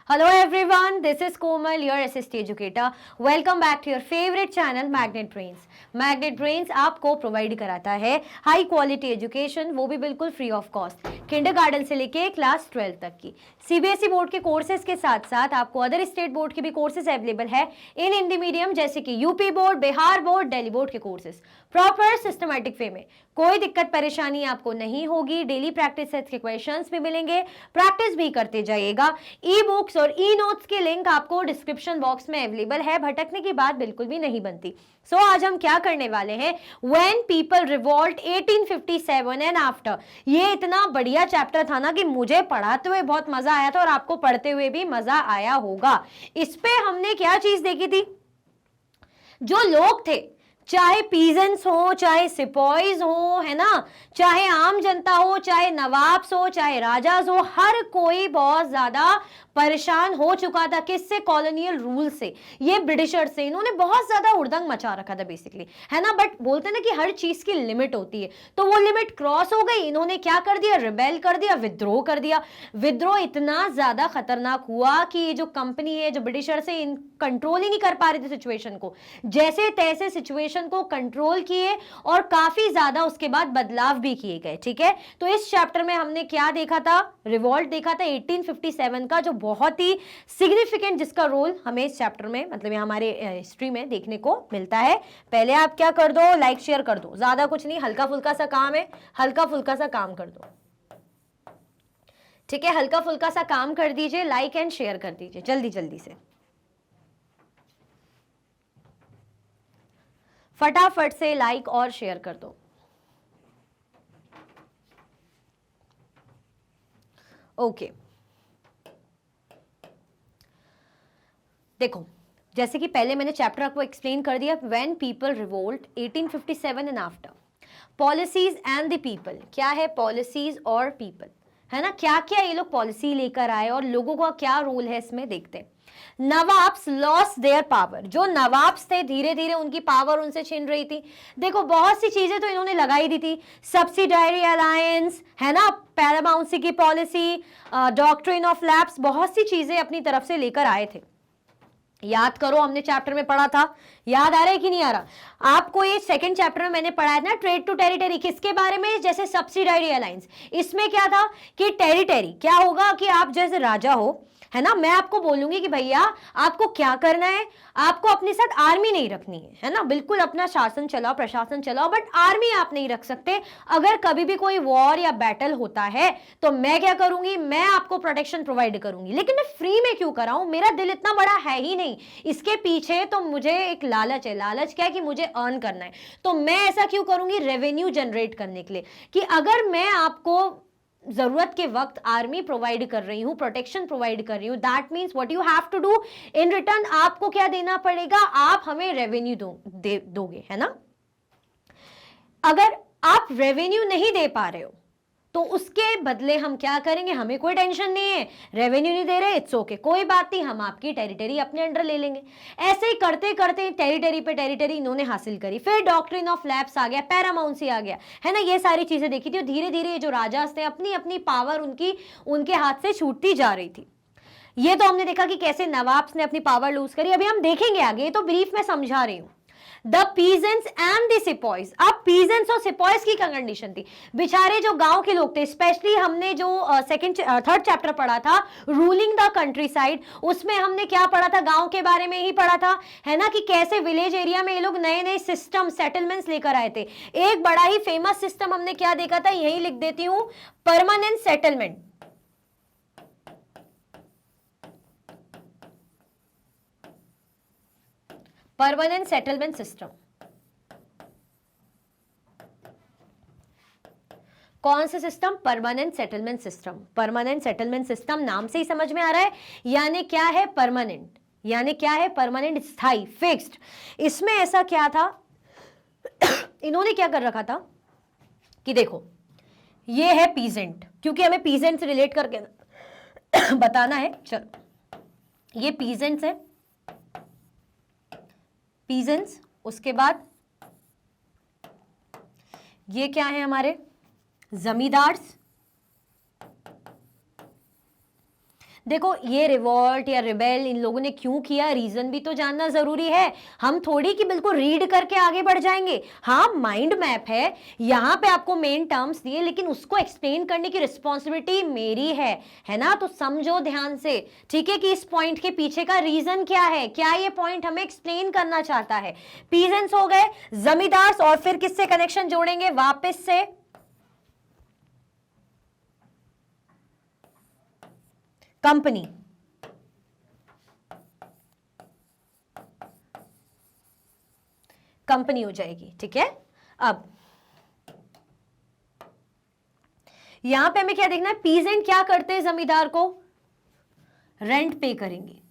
Hello everyone, this is Komal, your SST educator. Welcome back to your favorite channel Magnet Brains. Magnet Brains आपको provide कराता है high quality education, वो भी बिल्कुल free of cost, kindergarten से लेके class 12 तक की। सीबीएसई बोर्ड के कोर्सेज के साथ साथ आपको अदर स्टेट बोर्ड के भी कोर्सेज अवेलेबल है इन हिंदी मीडियम, जैसे कि UP board, Bihar board, Delhi board के कोर्सेज प्रॉपर सिस्टमैटिक वे में। कोई दिक्कत परेशानी आपको नहीं होगी। डेली प्रैक्टिस सेट्स के क्वेश्चंस भी मिलेंगे, प्रैक्टिस भी करते जाइएगा। ई बुक्स और ई नोट्स के लिंक आपको डिस्क्रिप्शन बॉक्स में अवेलेबल है, भटकने की बात बिल्कुल भी नहीं बनती। सो आज हम क्या करने वाले हैं, when people revolt 1857 and after. ये इतना बढ़िया चैप्टर था ना कि मुझे पढ़ाते हुए बहुत मजा आया था और आपको पढ़ते हुए भी मजा आया होगा। इस पे हमने क्या चीज देखी थी, जो लोग थे, चाहे पीजेंट्स हो, चाहे सिपॉइज हो, है ना, चाहे आम जनता हो, चाहे नवाब्स हो, चाहे राजाज हो, हर कोई बहुत ज्यादा परेशान हो चुका था। किससे? कॉलोनियल रूल से, ये ब्रिटिशर से। इन्होंने बहुत ज्यादा उड़दंग मचा रखा था बेसिकली, है ना। बट बोलते ना कि हर चीज की लिमिट होती है, तो वो लिमिट क्रॉस हो गई। इन्होंने क्या कर दिया, रिबेल कर दिया, विद्रोह कर दिया। विद्रोह इतना ज्यादा खतरनाक हुआ कि ये जो कंपनी है, जो ब्रिटिशर से कंट्रोल ही नहीं कर पा रही थी सिचुएशन को, जैसे तैसे सिचुएशन को कंट्रोल किए और काफी ज्यादा उसके बाद बदलाव भी किए गए। ठीक है, तो इस चैप्टर में हमने क्या देखा था, रिवॉल्ट देखा था 1857 का, जो बहुत ही सिग्निफिकेंट, जिसका रोल हमें इस चैप्टर में, मतलब हमारे हिस्ट्री में देखने को मिलता है। पहले आप क्या कर दो, लाइक शेयर कर दो, ज्यादा कुछ नहीं, हल्का फुल्का सा काम है, हल्का फुल्का सा काम कर दो। ठीक है, हल्का फुल्का सा काम कर दीजिए, लाइक एंड शेयर कर दीजिए जल्दी जल्दी से, फटाफट से लाइक और शेयर कर दो। ओके, देखो, जैसे कि पहले मैंने चैप्टर आपको एक्सप्लेन कर दिया, when people revolt 1857 and after, policies and the people. क्या है पॉलिसीज और पीपल, है ना, क्या क्या ये लोग पॉलिसी लेकर आए और लोगों का क्या रोल है इसमें, देखते हैं। नवाब्स लॉस्ट देयर पावर, जो नवाब्स थे धीरे धीरे उनकी पावर उनसे छिन रही थी। देखो, बहुत सी चीजें तो इन्होंने लगाई दी थी, सब्सिडायरी अलायंस, है ना, पैरामाउंसी की पॉलिसी, डॉक्ट्रिन ऑफ लैप्स, बहुत सी चीजें अपनी तरफ से लेकर आए थे। याद करो, हमने चैप्टर में पढ़ा था, याद आ रहा है कि नहीं आ रहा आपको? ये सेकंड चैप्टर में मैंने पढ़ाया था ना, ट्रेड टू टेरिटरी, किसके बारे में, जैसे सब्सिडायरी अलायंस। इसमें क्या था कि टेरिटरी क्या होगा, कि आप जैसे राजा हो, है ना, मैं आपको बोलूंगी कि भैया आपको क्या करना है, आपको अपने साथ आर्मी नहीं रखनी है ना, बिल्कुल अपना शासन चलाओ, प्रशासन चलाओ, बट आर्मी आप नहीं रख सकते। अगर कभी भी कोई वॉर या बैटल होता है तो मैं क्या करूंगी, मैं आपको प्रोटेक्शन प्रोवाइड करूंगी, लेकिन मैं फ्री में क्यों कराऊं, मेरा दिल इतना बड़ा है ही नहीं, इसके पीछे तो मुझे एक लालच है। लालच क्या है, कि मुझे अर्न करना है, तो मैं ऐसा क्यों करूंगी, रेवेन्यू जनरेट करने के लिए, कि अगर मैं आपको जरूरत के वक्त आर्मी प्रोवाइड कर रही हूं, प्रोटेक्शन प्रोवाइड कर रही हूं, that means what you have to do in return, आपको क्या देना पड़ेगा, आप हमें रेवेन्यू दोगे, है ना। अगर आप रेवेन्यू नहीं दे पा रहे हो तो उसके बदले हम क्या करेंगे, हमें कोई टेंशन नहीं है, रेवेन्यू नहीं दे रहे, इट्स ओके, कोई बात नहीं, हम आपकी टेरिटरी अपने अंडर ले लेंगे। ऐसे ही करते करते टेरिटरी पे टेरिटरी इन्होंने हासिल करी। फिर डॉक्ट्रिन ऑफ लैप्स आ गया, पैरामाउंसी आ गया, है ना, ये सारी चीजें देखी थी। धीरे धीरे जो राजास थे, अपनी अपनी पावर उनके हाथ से छूटती जा रही थी। ये तो हमने देखा कि कैसे नवाब्स ने अपनी पावर लूज करी। अभी हम देखेंगे आगे, ये तो ब्रीफ में समझा रही हूं। The peasants and the sepoys. अब पीजेंट्स और सिपॉइज की क्या कंडीशन थी, बेचारे जो गांव के लोग थे, स्पेशली हमने जो थर्ड चैप्टर पढ़ा था, रूलिंग द कंट्री साइड, उसमें हमने क्या पढ़ा था, गांव के बारे में ही पढ़ा था, है ना, कि कैसे विलेज एरिया में ये लोग नए नए सिस्टम, सेटलमेंट्स लेकर आए थे। एक बड़ा ही फेमस सिस्टम हमने क्या देखा था, यही लिख देती हूं, permanent settlement. Permanent settlement system, कौन सा system, permanent settlement system. Permanent settlement system नाम से ही समझ में आ रहा है, यानी क्या है परमानेंट, यानी क्या है परमानेंट, स्थायी, फिक्स्ड। इसमें ऐसा क्या था, इन्होंने क्या कर रखा था कि देखो, ये है पीजेंट, क्योंकि हमें पीजेंट से रिलेट करके बताना है। चलो, ये पीजेंट्स है, पीजेंट्स, उसके बाद ये क्या है हमारे जमींदार्स। देखो ये रिवॉल्ट या रिबेल इन लोगों ने क्यों किया, रीजन भी तो जानना जरूरी है। हम थोड़ी कि बिल्कुल रीड करके आगे बढ़ जाएंगे। हाँ माइंड मैप है, यहाँ पे आपको मेन टर्म्स दिए, लेकिन उसको एक्सप्लेन करने की रिस्पॉन्सिबिलिटी मेरी है ना। तो समझो ध्यान से, ठीक है, कि इस पॉइंट के पीछे का रीजन क्या है, क्या ये पॉइंट हमें एक्सप्लेन करना चाहता है। पीजेंट्स हो गए, जमींदार, और फिर किससे कनेक्शन जोड़ेंगे वापस से, कंपनी। कंपनी हो जाएगी, ठीक है। अब यहां पे हमें क्या देखना है, पीजेंट क्या करते हैं, जमींदार को रेंट पे करेंगे।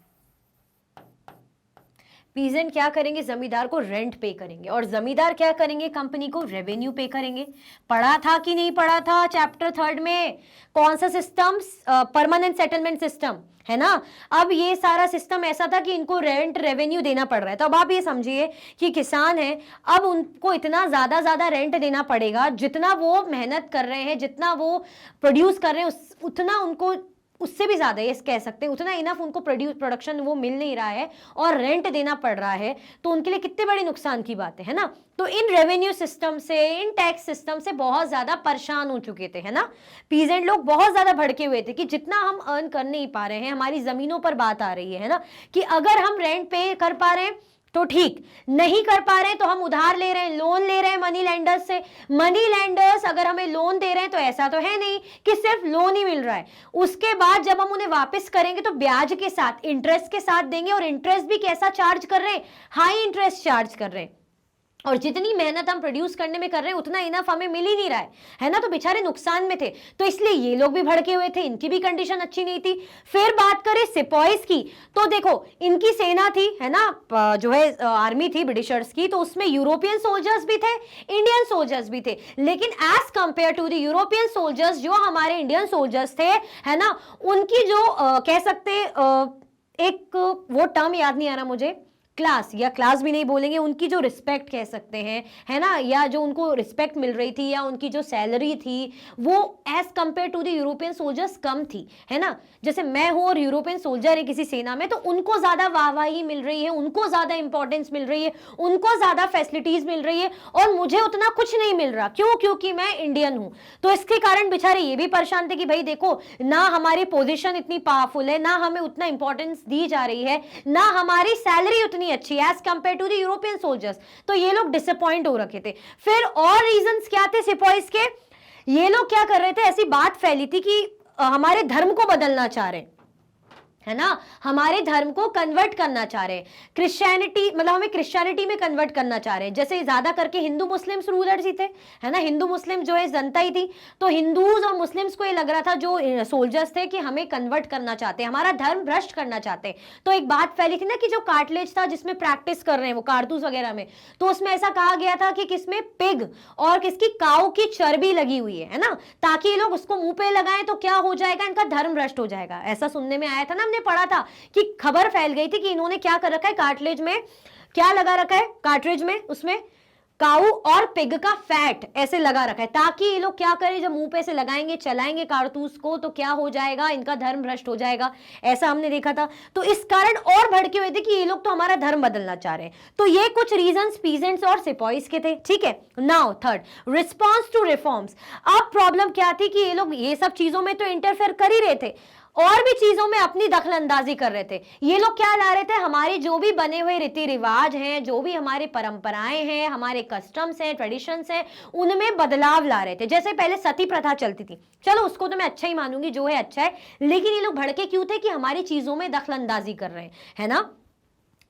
पीजेंट क्या करेंगे, जमींदार को रेंट पे करेंगे, और जमींदार क्या करेंगे, कंपनी को रेवेन्यू पे करेंगे। पढ़ा था कि नहीं पढ़ा था चैप्टर 3 में, कौन सा सिस्टम, परमानेंट सेटलमेंट सिस्टम, है ना। अब ये सारा सिस्टम ऐसा था कि इनको रेंट रेवेन्यू देना पड़ रहा है। तो अब आप ये समझिए कि किसान है, अब उनको इतना ज्यादा रेंट देना पड़ेगा, जितना वो मेहनत कर रहे हैं, जितना वो प्रोड्यूस कर रहे हैं, उतना उनको, उससे भी ज्यादा ये कह सकते हैं, उतना इनफ उनको प्रोडक्शन वो मिल नहीं रहा है और रेंट देना पड़ रहा है। तो उनके लिए कितने बड़े नुकसान की बात है ना। तो इन रेवेन्यू सिस्टम से, इन टैक्स सिस्टम से बहुत ज्यादा परेशान हो चुके थे, है ना। पीजेंट लोग बहुत ज्यादा भड़के हुए थे कि जितना हम अर्न कर नहीं पा रहे हैं, हमारी जमीनों पर बात आ रही है ना, कि अगर हम रेंट पे कर पा रहे हैं तो ठीक, नहीं कर पा रहे हैं तो हम उधार ले रहे हैं, लोन ले रहे हैं मनी लेंडर्स से। मनी लेंडर्स अगर हमें लोन दे रहे हैं तो ऐसा तो है नहीं कि सिर्फ लोन ही मिल रहा है, उसके बाद जब हम उन्हें वापस करेंगे तो ब्याज के साथ, इंटरेस्ट के साथ देंगे। और इंटरेस्ट भी कैसा चार्ज कर रहे हैं, हाई इंटरेस्ट चार्ज कर रहे हैं। और जितनी मेहनत हम प्रोड्यूस करने में कर रहे हैं उतना इनफ हमें मिल ही नहीं रहा है ना। तो बेचारे नुकसान में थे, तो इसलिए ये लोग भी भड़के हुए थे, इनकी भी कंडीशन अच्छी नहीं थी। फिर बात करें सिपॉइज की, तो देखो इनकी सेना थी, है ना, जो है आर्मी थी ब्रिटिशर्स की, तो उसमें यूरोपियन सोल्जर्स भी थे, इंडियन सोल्जर्स भी थे। लेकिन as compare to the European soldiers, जो हमारे इंडियन सोल्जर्स थे, है ना, उनकी जो कह सकते एक वो टर्म याद नहीं आ रहा मुझे, क्लास, या क्लास भी नहीं बोलेंगे, उनकी जो रिस्पेक्ट कह सकते हैं, है ना, या जो उनको रिस्पेक्ट मिल रही थी, या उनकी जो सैलरी थी, वो as compare to the European soldiers कम थी, है ना। जैसे मैं हूं और यूरोपियन सोल्जर है किसी सेना में, तो उनको ज्यादा वाहवाही मिल रही है, उनको ज्यादा इंपॉर्टेंस मिल रही है, उनको ज्यादा फैसिलिटीज मिल रही है, और मुझे उतना कुछ नहीं मिल रहा। क्यों? क्योंकि मैं इंडियन हूं। तो इसके कारण बेचारे ये भी परेशान थे कि भाई देखो ना, हमारी पोजिशन इतनी पावरफुल है, ना हमें उतना इंपॉर्टेंस दी जा रही है, ना हमारी सैलरी उतनी अच्छी as compare to the European soldiers. तो ये लोग डिसअपॉइंट हो रखे थे। फिर और रीजंस क्या थे सिपॉइज के, ये लोग क्या कर रहे थे, ऐसी बात फैली थी कि हमारे धर्म को बदलना चाह रहे हैं, है ना, हमारे धर्म को कन्वर्ट करना चाह रहे हैं, क्रिश्चियनिटी, मतलब हमें क्रिश्चियनिटी में कन्वर्ट करना चाह रहे हैं। जैसे ज्यादा करके हिंदू मुस्लिम्स रूलर्स ही थे, है ना, हिंदू मुस्लिम जो है जनता ही थी। तो हिंदूज और मुस्लिम्स को ये लग रहा था, जो सोल्जर्स थे, कि हमें कन्वर्ट करना चाहते हैं, हमारा धर्म भ्रष्ट करना चाहते हैं। तो एक बात फैली थी ना कि जो कार्टिलेज था जिसमें प्रैक्टिस कर रहे हैं वो कारतूस वगैरह में, तो उसमें ऐसा कहा गया था कि किसमें पिग और किसकी काऊ की चर्बी लगी हुई है ना, ताकि ये लोग उसको मुंह पे लगाएं तो क्या हो जाएगा, इनका धर्म भ्रष्ट हो जाएगा। ऐसा सुनने में आया था ना, पढ़ा था कि खबर फैल गई थी कि इन्होंने क्या कर रखा है, कार्टिलेज में क्या लगा रखा है, कार्ट्रिज में, उसमें काऊ और पिग का फैट ऐसे लगा रखा है, ताकि ये लोग क्या करें, जब मुंह पे से लगाएंगे, चलाएंगे कारतूस को, तो क्या हो जाएगा, इनका धर्म भ्रष्ट हो जाएगा। ऐसा हमने देखा था। तो इस कारण और भड़के हुए थे कि ये लोग तो हमारा धर्म बदलना चाह रहे हैं। तो ये कुछ रीजंस पीजेंट्स और सिपॉइज के थे, ठीक है। Now third, response to reforms. अब प्रॉब्लम क्या थी कि ये लोग ये सब चीजों में तो इंटरफेयर कर ही रहे थे, और भी चीजों में अपनी दखलंदाजी कर रहे थे। ये लोग क्या ला रहे थे, हमारे जो भी बने हुए रीति रिवाज हैं, जो भी हमारे परंपराएं हैं, हमारे कस्टम्स हैं, ट्रेडिशंस हैं, उनमें बदलाव ला रहे थे। जैसे पहले सती प्रथा चलती थी, चलो उसको तो मैं अच्छा ही मानूंगी, जो है अच्छा है, लेकिन ये लोग भड़के क्यों थे कि हमारी चीजों में दखलंदाजी कर रहे हैं ना।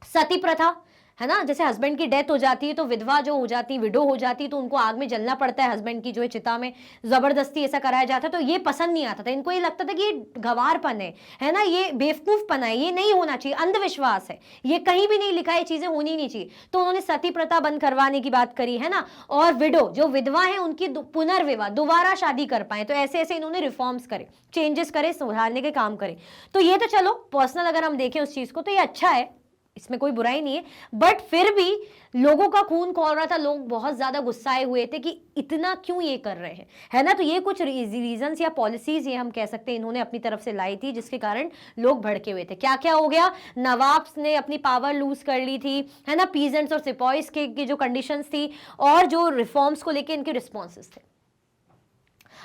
सती प्रथा, है ना, जैसे हस्बैंड की डेथ हो जाती है तो विधवा जो हो जाती, विडो हो जाती, तो उनको आग में जलना पड़ता है, हस्बैंड की जो है चिता में, जबरदस्ती ऐसा कराया जाता है। तो ये पसंद नहीं आता था इनको, ये लगता था कि ये गवारपन है ना, ये बेवकूफपन है, ये नहीं होना चाहिए, अंधविश्वास है, ये कहीं भी नहीं लिखा है, ये चीजें होनी नहीं चाहिए। तो उन्होंने सती प्रथा बंद करवाने की बात करी, है ना। और विडो जो विधवा है उनकी पुनर्विवाह, दोबारा शादी कर पाए, तो ऐसे ऐसे इन्होंने रिफॉर्म्स करे, चेंजेस करे, सुधारने के काम करे। तो ये तो चलो पर्सनल अगर हम देखें उस चीज को तो ये अच्छा है, इसमें कोई बुराई नहीं है, बट फिर भी लोगों का खून खौल रहा था, लोग बहुत ज्यादा गुस्साए हुए थे कि इतना क्यों ये कर रहे हैं, है ना। तो ये कुछ रीजंस या पॉलिसीज ये हम कह सकते हैं इन्होंने अपनी तरफ से लाई थी, जिसके कारण लोग भड़के हुए थे। क्या क्या हो गया, नवाब्स ने अपनी पावर लूज कर ली थी, है ना, पीजेंट्स और सिपॉइज की जो कंडीशंस थी और जो रिफॉर्म्स को लेके इनके रिस्पॉन्सेस थे।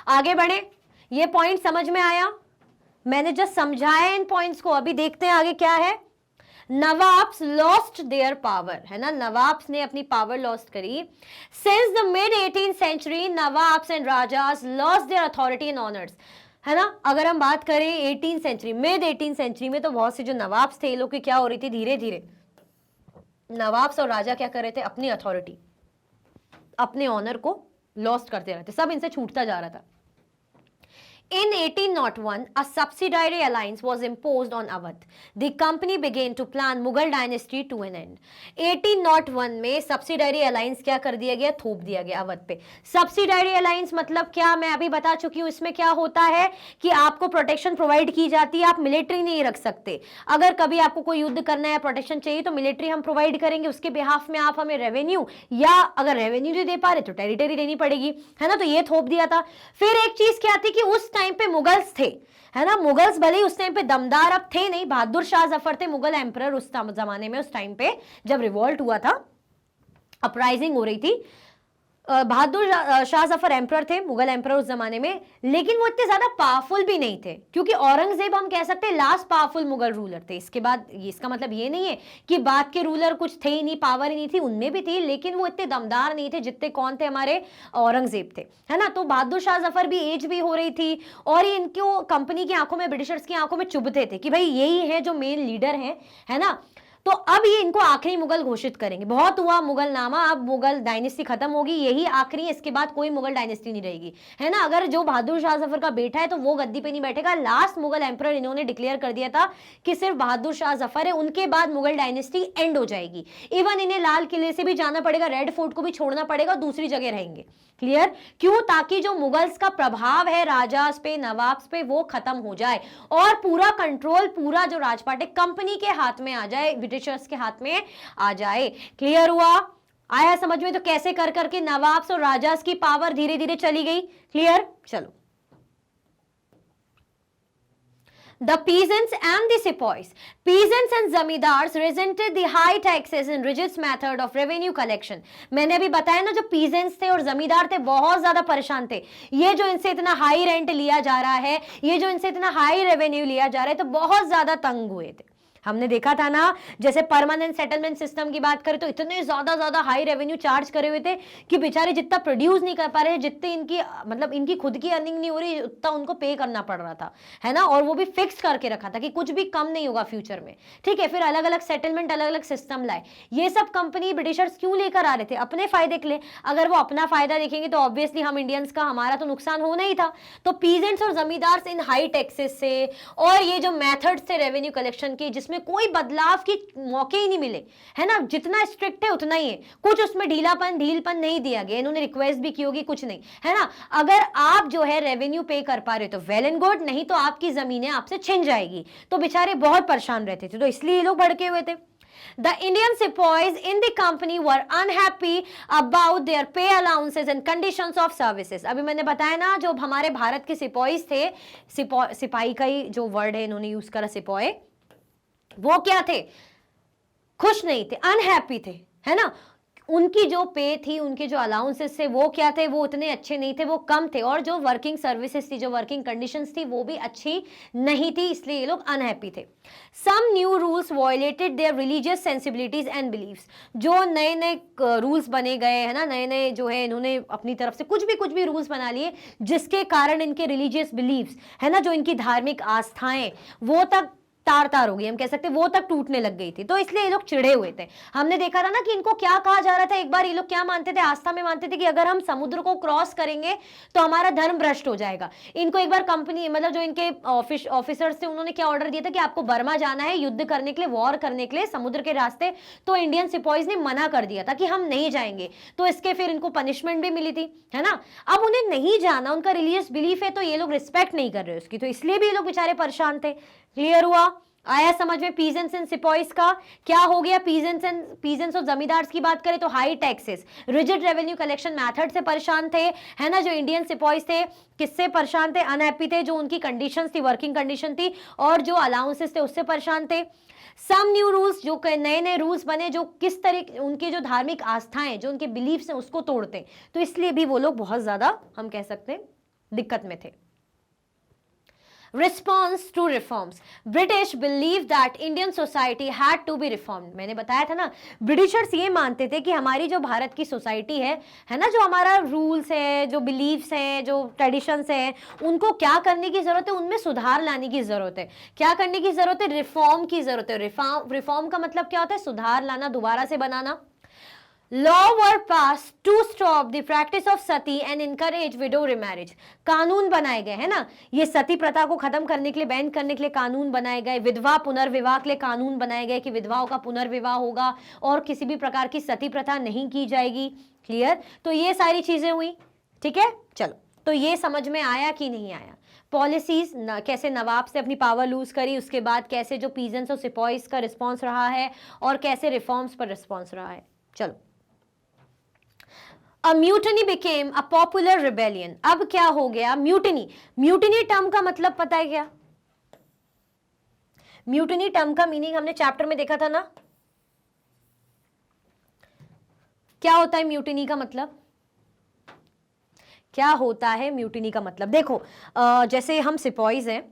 आगे बढ़े, ये पॉइंट समझ में आया, मैंने जस्ट समझाया इन पॉइंट्स को। अभी देखते हैं आगे क्या है। नवाब्स लॉस्ट देयर पावर, है ना, नवाब्स ने अपनी पावर लॉस्ट करी। Since the mid 18th century nawabs and rajas lost their authority and honours, है ना। अगर हम बात करें 18th century, mid 18th century में, तो बहुत से जो नवाब्स थे, ये लोग की क्या हो रही थी, धीरे धीरे नवाब्स और राजा क्या कर रहे थे, अपनी अथॉरिटी, अपने ऑनर को लॉस्ट करते रहते, सब इनसे छूटता जा रहा था। In 1801, a subsidiary alliance was imposed on Awadh. The company began to plan Mughal dynasty to an end. 1801 में subsidiary alliance क्या कर दिया गया, थोप दिया गया अवध पे। subsidiary alliance मतलब क्या, मैं अभी बता चुकी हूँ। इसमें क्या होता है कि आपको प्रोटेक्शन प्रोवाइड की जाती है, आप मिलिट्री नहीं रख सकते। अगर कभी आपको कोई युद्ध करना है, प्रोटेक्शन चाहिए, तो मिलिट्री हम प्रोवाइड करेंगे, उसके बिहाफ में आप हमें रेवेन्यू, या अगर रेवेन्यू नहीं दे पा रहे तो टेरिटरी देनी पड़ेगी, है ना। तो ये थोप दिया था। फिर एक चीज क्या थी कि उस टाइम पे मुगल्स थे, है ना, मुगल्स भले ही उस टाइम पे दमदार अब थे नहीं, बहादुर शाह जफर थे मुगल एम्परर उस जमाने में, उस टाइम पे जब रिवॉल्ट हुआ था, अपराइजिंग हो रही थी, बहादुर शाह जफर एम्परर थे, मुगल एम्परर उस जमाने में, लेकिन वो इतने ज्यादा पावरफुल भी नहीं थे, क्योंकि औरंगजेब हम कह सकते हैं लास्ट पावरफुल मुगल रूलर थे। इसके बाद इसका मतलब ये नहीं है कि बाद के रूलर कुछ थे ही नहीं, पावर ही नहीं थी, उनमें भी थी, लेकिन वो इतने दमदार नहीं थे जितने कौन थे, हमारे औरंगजेब थे, है ना। तो बहादुर शाह जफर भी एज भी हो रही थी, और ये इनको कंपनी की आंखों में, ब्रिटिशर्स की आंखों में चुभते थे कि भाई यही है जो मेन लीडर है ना। तो अब ये इनको आखिरी मुगल घोषित करेंगे। बहुत हुआ मुगल नामा, अब मुगल डायनेस्टी खत्म होगी, यही आखिरी, इसके बाद कोई मुगल डायनेस्टी नहीं रहेगी, है ना। अगर जो बहादुर शाह जफर का बेटा है तो वो गद्दी पे नहीं बैठेगा। लास्ट मुगल एम्परर इन्होंने डिक्लेयर कर दिया था कि सिर्फ बहादुर शाह जफर है, उनके बाद मुगल डायनेस्टी एंड हो जाएगी। इवन इन्हें लाल किले से भी जाना पड़ेगा, रेड फोर्ट को भी छोड़ना पड़ेगा, दूसरी जगह रहेंगे। क्लियर, क्यों, ताकि जो मुगल्स का प्रभाव है राजास पे, नवाब्स पे, वो खत्म हो जाए और पूरा कंट्रोल, पूरा जो राजपाट है कंपनी के हाथ में आ जाए, ब्रिटिशर्स के हाथ में आ जाए। क्लियर हुआ, आया समझ में। तो कैसे कर करके नवाब्स और राजास की पावर धीरे धीरे चली गई। क्लियर, चलो। The peasants and the sepoys. Peasants and zamindars resented the high taxes and rigid method of revenue collection. मैंने अभी बताया ना, जो peasants थे और जमींदार थे बहुत ज्यादा परेशान थे। ये जो इनसे इतना हाई रेंट लिया जा रहा है, ये जो इनसे इतना हाई रेवेन्यू लिया जा रहा है, तो बहुत ज्यादा तंग हुए थे। हमने देखा था ना, जैसे परमानेंट सेटलमेंट सिस्टम की बात करें तो इतने ज्यादा हाई रेवेन्यू चार्ज करे हुए थे कि बेचारे जितना प्रोड्यूस नहीं कर पा रहे, जितने इनकी मतलब इनकी खुद की अर्निंग नहीं हो रही, उतना उनको पे करना पड़ रहा था, है ना। और वो भी फिक्स करके रखा था कि कुछ भी कम नहीं होगा फ्यूचर में, ठीक है। फिर अलग अलग सेटलमेंट, अलग अलग सिस्टम लाए। ये सब कंपनी ब्रिटिशर्स क्यों लेकर आ रहे थे, अपने फायदे के लिए। अगर वो अपना फायदा देखेंगे तो ऑब्वियसली हम इंडियंस का, हमारा तो नुकसान होना ही था। तो पीजेंट्स और जमींदार इन हाई टैक्सेस से और ये जो मेथड्स थे रेवेन्यू कलेक्शन के, जिसमें कोई बदलाव की मौके ही नहीं मिले, है ना, जितना स्ट्रिक्ट है उतना ही है, कुछ उसमें ढीलपन नहीं दिया गया। इन्होंने रिक्वेस्ट भी की होगी, कुछ नहीं, है ना। अगर आप जो है रेवेन्यू पे कर पा रहे हो तो वेल एंड गुड, नहीं तो आपकी जमीनें आपसे छिन जाएगी। तो बेचारे बहुत परेशान रहते थे, तो इसलिए ये लोग भड़के हुए थे। The Indian sepoys in the company were unhappy about their pay allowances and conditions of services. अभी मैंने बताया ना, जो हमारे भारत के सिपॉइज थे, सिपाही का ही जो वर्ड है इन्होंने यूज करा, सिपॉय, वो क्या थे, खुश नहीं थे, अनहैप्पी थे, है ना। उनकी जो पे थी, उनके जो अलाउंसेस थे, वो क्या थे, वो उतने अच्छे नहीं थे, वो कम थे, और जो वर्किंग सर्विसेज थी, जो वर्किंग कंडीशंस थी, वो भी अच्छी नहीं थी, इसलिए ये लोग अनहैप्पी थे। Some new rules violated their religious sensibilities and beliefs. जो नए नए रूल्स बने गए, है ना, नए नए जो है इन्होंने अपनी तरफ से कुछ भी रूल्स बना लिए, जिसके कारण इनके रिलीजियस बिलीव्स, है ना, जो इनकी धार्मिक आस्थाएं, वो तक तार हो गई, हम कह सकते हैं वो तक टूटने लग गई थी। तो इसलिए ये लोग चिढ़े हुए थे। हमने देखा था ना कि इनको क्या कहा जा रहा था, एक बार ये लोग क्या मानते थे, आस्था में मानते थे कि अगर हम समुद्र को क्रॉस करेंगे तो हमारा धर्म भ्रष्ट हो जाएगा। इनको एक बार कंपनी, मतलब जो इनके ऑफिसर्स थे, उन्होंने क्या ऑर्डर दिया था कि आपको बर्मा जाना है युद्ध करने के लिए, वॉर करने के लिए समुद्र के रास्ते। तो इंडियन सिपॉइज ने मना कर दिया था कि हम नहीं जाएंगे। तो इसके फिर इनको पनिशमेंट भी मिली थी, है ना। अब उन्हें नहीं जाना, उनका रिलीजियस बिलीफ है, तो ये लोग रिस्पेक्ट नहीं कर रहे उसकी, तो इसलिए भी ये लोग बेचारे परेशान थे। क्लियर हुआ, आया समझ में? पीजेंट्स एंड सिपॉइस का क्या हो गया? पीजेंट्स और जमींदार्स की बात करें तो high taxes, rigid revenue collection method से परेशान थे, है ना। जो इंडियन सिपॉइस थे किससे परेशान थे? अनहैप्पी थे, जो उनकी कंडीशंस थी, वर्किंग कंडीशन थी, और जो अलाउंसेस थे उससे परेशान थे। सम न्यू रूल्स, जो नए नए रूल्स बने जो किस तरीके उनके जो धार्मिक आस्थाएं, जो उनके बिलीफ्स हैं उसको तोड़ते, तो इसलिए भी वो लोग बहुत ज्यादा, हम कह सकते हैं, दिक्कत में थे। Response to reforms. British believed that Indian society had to be reformed. मैंने बताया था ना, ब्रिटिशर्स ये मानते थे कि हमारी जो भारत की सोसाइटी है ना, जो हमारा रूल्स है, जो बिलीव्स हैं, जो ट्रेडिशंस हैं, उनको क्या करने की जरूरत है? उनमें सुधार लाने की जरूरत है। क्या करने की जरूरत है? रिफॉर्म की जरूरत है। रिफॉर्म का मतलब क्या होता है? सुधार लाना, दोबारा से बनाना। Law were passed to stop the practice of sati and encourage widow remarriage. कानून बनाए गए, है ना, ये सती प्रथा को खत्म करने के लिए, बैन करने के लिए कानून बनाए गए। विधवा पुनर्विवाह के लिए कानून बनाए गए कि विधवाओं का पुनर्विवाह होगा और किसी भी प्रकार की सती प्रथा नहीं की जाएगी। क्लियर? तो ये सारी चीजें हुई, ठीक है। चलो, तो ये समझ में आया कि नहीं आया? पॉलिसीज कैसे नवाब से अपनी पावर लूज करी, उसके बाद कैसे जो पीजेंट्स और सिपॉइस का रिस्पॉन्स रहा है, और कैसे रिफॉर्म्स पर रिस्पॉन्स रहा है। चलो, A mutiny became a popular rebellion. अब क्या हो गया? म्यूटिनी। म्यूटिनी टर्म का मतलब पता है क्या? म्यूटिनी टर्म का मीनिंग हमने चैप्टर में देखा था ना। क्या होता है म्यूटिनी का मतलब? क्या होता है म्यूटिनी का मतलब? देखो, जैसे हम सिपॉइज हैं,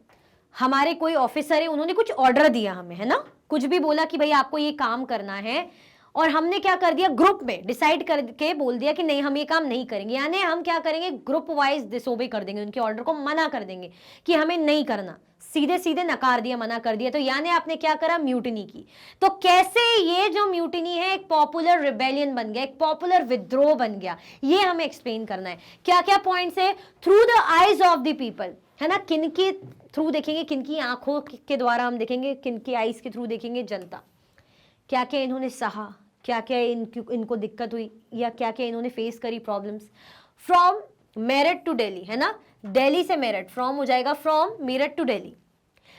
हमारे कोई ऑफिसर है, उन्होंने कुछ ऑर्डर दिया हमें, है ना, कुछ भी बोला कि भाई आपको ये काम करना है, और हमने क्या कर दिया? ग्रुप में डिसाइड करके बोल दिया कि नहीं, हम ये काम नहीं करेंगे, यानी हम क्या करेंगे? ग्रुप वाइज डिसोबे कर देंगे, उनके ऑर्डर को मना कर देंगे कि हमें नहीं करना, सीधे सीधे नकार दिया, मना कर दिया। तो यानी आपने क्या करा? म्यूटिनी की। तो कैसे ये जो म्यूटिनी है एक पॉपुलर रिबेलियन बन गया, एक पॉपुलर विद्रोह बन गया, ये हमें एक्सप्लेन करना है। क्या क्या पॉइंट्स है? Through the eyes of the people, है ना, किनके थ्रू देखेंगे? किनकी आंखों के द्वारा हम देखेंगे, किनकी आईज के थ्रू देखेंगे? जनता। क्या क्या इन्होंने सहा, क्या क्या इनको दिक्कत हुई, या क्या क्या इन्होंने फेस करी problems. From Meerut to Delhi, है ना, दिल्ली से मेरठ, फ्रॉम हो जाएगा from Meerut to Delhi.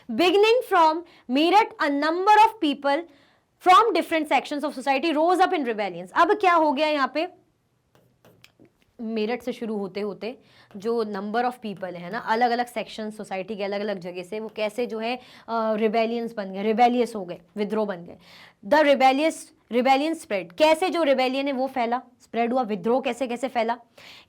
Beginning from Meerut, a number of people from different sections of society rose up in rebellions. अब क्या हो गया यहाँ पे? मेरठ से शुरू होते होते जो नंबर ऑफ पीपल है ना, अलग अलग सेक्शन सोसाइटी के अलग अलग जगह से, वो कैसे जो है रिबेलियंस बन गए, रिबेलियस हो गए, विद्रोह बन गए। द रिबेलियन स्प्रेड, कैसे जो रिबेलियन है वो फैला, स्प्रेड हुआ, विद्रोह कैसे कैसे फैला।